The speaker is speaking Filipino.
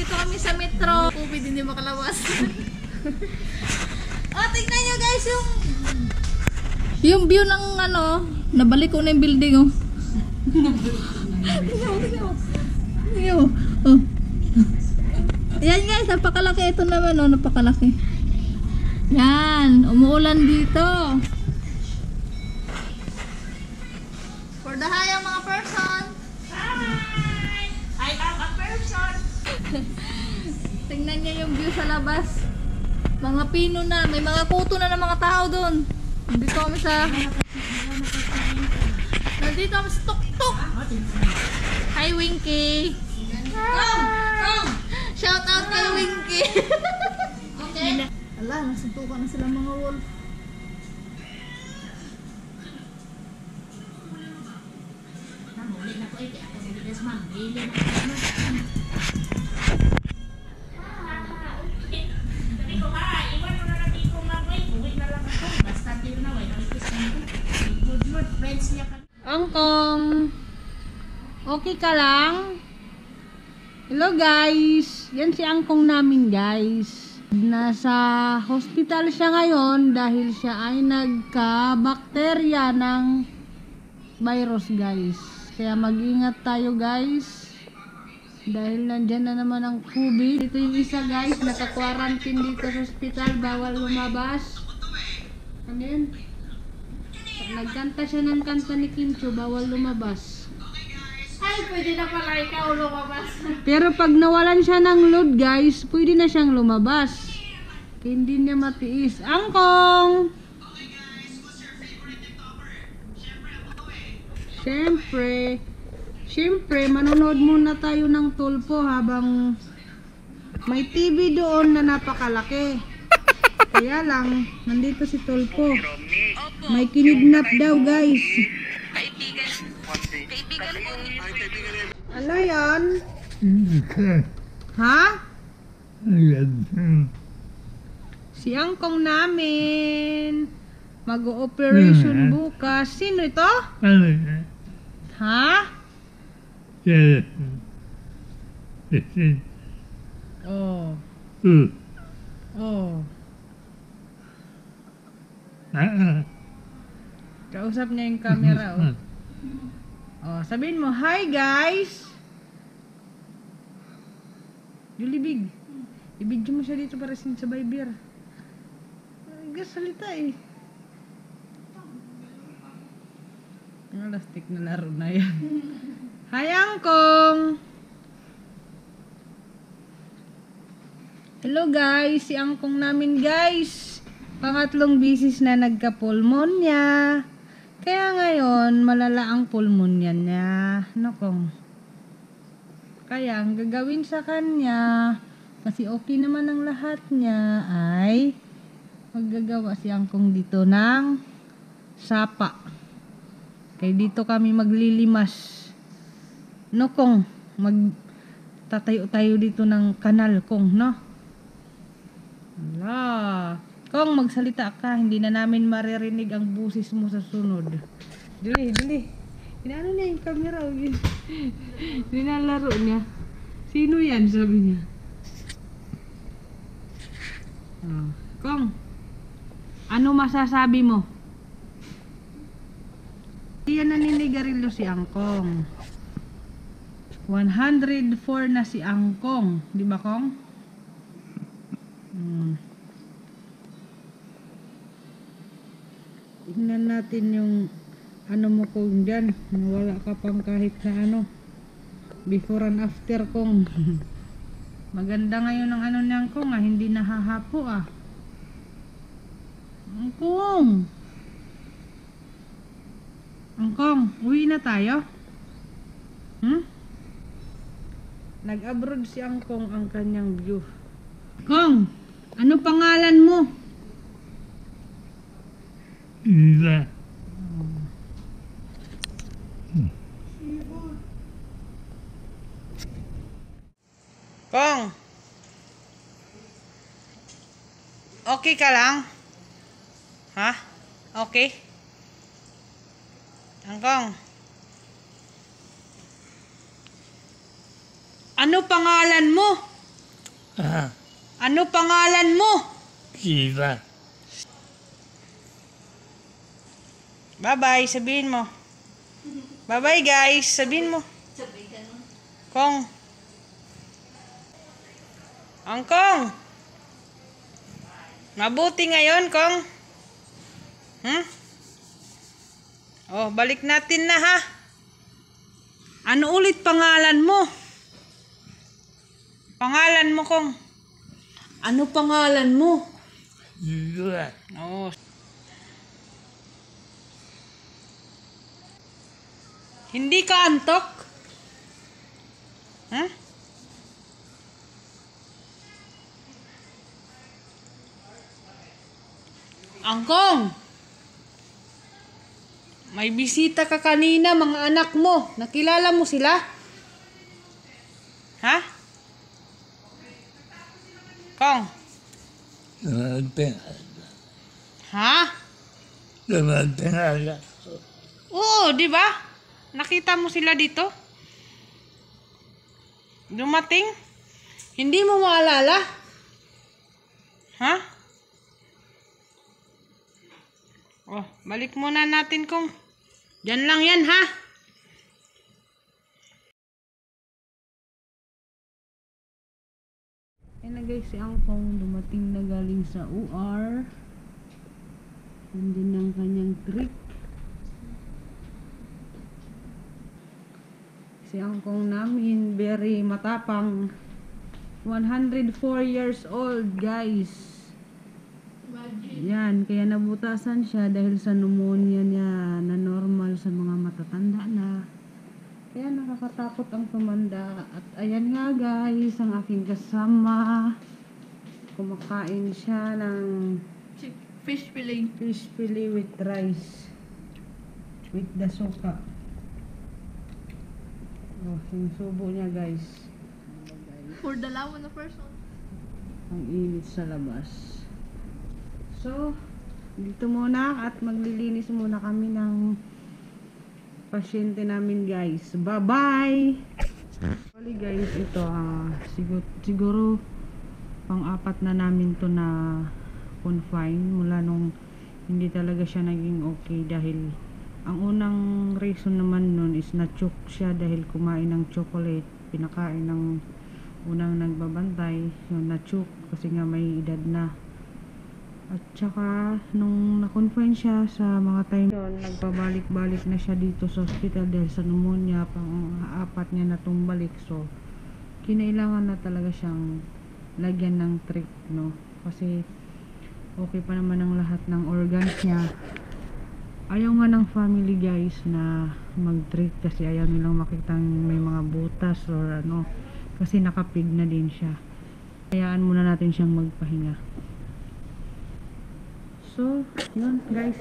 nandito kami sa metro. COVID, hindi makalabas. Oh, tignan nyo guys yung view ng ano, nabalik ko na yung building oh. Tignan mo. Oh. Ayan guys, napakalaki ito naman oh, napakalaki. Yan, umuulan dito. For the hi ang mga person. Hi! I am a person. Tingnan niyo yung view sa labas. Mga pino na, may mga kuto na ng mga tao doon. Nandito kami sa tuk-tuk. Hi Winky. Come. Shout out kay Winky. Okay. Ala, nasuntukan na sila mga wolf. Angkong, okay ka lang? Hello guys, yan si Angkong namin guys. Nasa hospital siya ngayon dahil siya ay nagka-bakterya ng virus guys. Kaya mag-ingat tayo guys. Dahil nandyan na naman ang COVID. Ito yung isa guys, naka-quarantine dito sa hospital, bawal lumabas. Ano yun? Nagkanta siya ng kanta ni Kim Chiu, bawal lumabas. Ay, pwede na pala ikaw lumabas. Pero pag nawalan siya ng load guys, pwede na siyang lumabas. Hindi niya matiis. Angkong! Siyempre, manonood muna tayo ng tulpo habang may TV doon na napakalaki. Kaya lang, nandito si Tulpo. May kinidnap daw guys. Kaibigan po. Ano yan? Ha? Si Angkong namin. Mag-o-operation bukas. Sino ito? Ha? Oh. Oh. Kausap niya yung camera oh. Oh, sabihin mo, hi guys. Julibig. I-video mo siya dito para sa Viber. Salita eh. Ang lastik na laro na yan. Hi Angkong. Hello guys, si Angkong namin guys. Pangatlong bisis na nagka-pulmonya. Kaya ngayon, malala ang pulmonya niya. Nakong. Kaya, ang gagawin sa kanya, kasi okay naman ang lahat niya, ay maggagawa si Angkong dito ng sapa. Kaya dito kami maglilimas. Kong, magtatayo tayo dito ng kanal, Kong, no? Wala. Kung magsalita ka, hindi na namin maririnig ang busis mo sa sunod. Dili. Inaano niya yung camera. Nilalaro niya. Sino yan? Sabi niya. Oh. Kong, ano masasabi mo? Iyan naninigarilyo si Angkong. 104 na si Angkong. Di ba, Kong? Tingnan natin yung ano mo kung dyan. Wala ka pang kahit na ano. Before and after kong. Maganda ngayon ang ano niyang kong hindi nahahapo ah. Angkong. Angkong, uwi na tayo? Nag-abroad si Angkong ang kanyang view. Kong, ano pangalan mo? Ila. Kong, okay ka lang? Ha? Okay? Angkong, ano pangalan mo? Ah, Ano pangalan mo? Siva. Bye-bye, sabihin mo. Bye-bye guys, sabihin mo. Kong. Kong. Mabuti ngayon, Kong. Oh, balik natin na ha. Ano ulit pangalan mo? Pangalan mo, Kong. Ano pangalan mo? Siva. Oh. Hindi ka antok? Angkong! May bisita ka kanina, mga anak mo. Nakilala mo sila? Ha? Kong? Ha? Oo, di ba? Nakita mo sila dito? Dumating? Hindi mo maalala? Ha? Oh, balik muna natin kung dyan lang yan ha. Ayan na guys, si Angkong dumating na galing sa UR. Nandun ang kanyang trip. Si Angkong namin, very matapang. 104 years old guys. Yan, kaya nabutasan siya dahil sa pneumonia niya na normal sa mga matatanda na. Kaya nakakatakot ang tumanda. At ayan nga guys, ang aking kasama. Kumakain siya ng Fish fillet. fish fillet with rice. With the suka. Oh, yung subo niya guys. For the lawan na person. Ang init sa labas. So, dito muna at maglilinis muna kami ng pasyente namin guys. Bye-bye! Actually guys, ito siguro pang-apat na namin to na confine mula nung hindi talaga siya naging okay dahil ang unang reason naman nun is na-choke siya dahil kumain ng chocolate. Pinakain ng unang nagbabantay, yung na-choke kasi nga may edad na. At saka, nung na-confine siya sa mga time yun, nagpabalik-balik na siya dito sa hospital dahil sa pneumonia, pang-apat niya na tumbalik. So, kinailangan na talaga siyang lagyan ng trip, no? Kasi, okay pa naman ang lahat ng organs niya. Ayaw nga ng family guys na mag-treat kasi ayaw nilang makitang may mga butas or ano. Kasi nakapig na din siya. Hayaan muna natin siyang magpahinga. So, yun guys.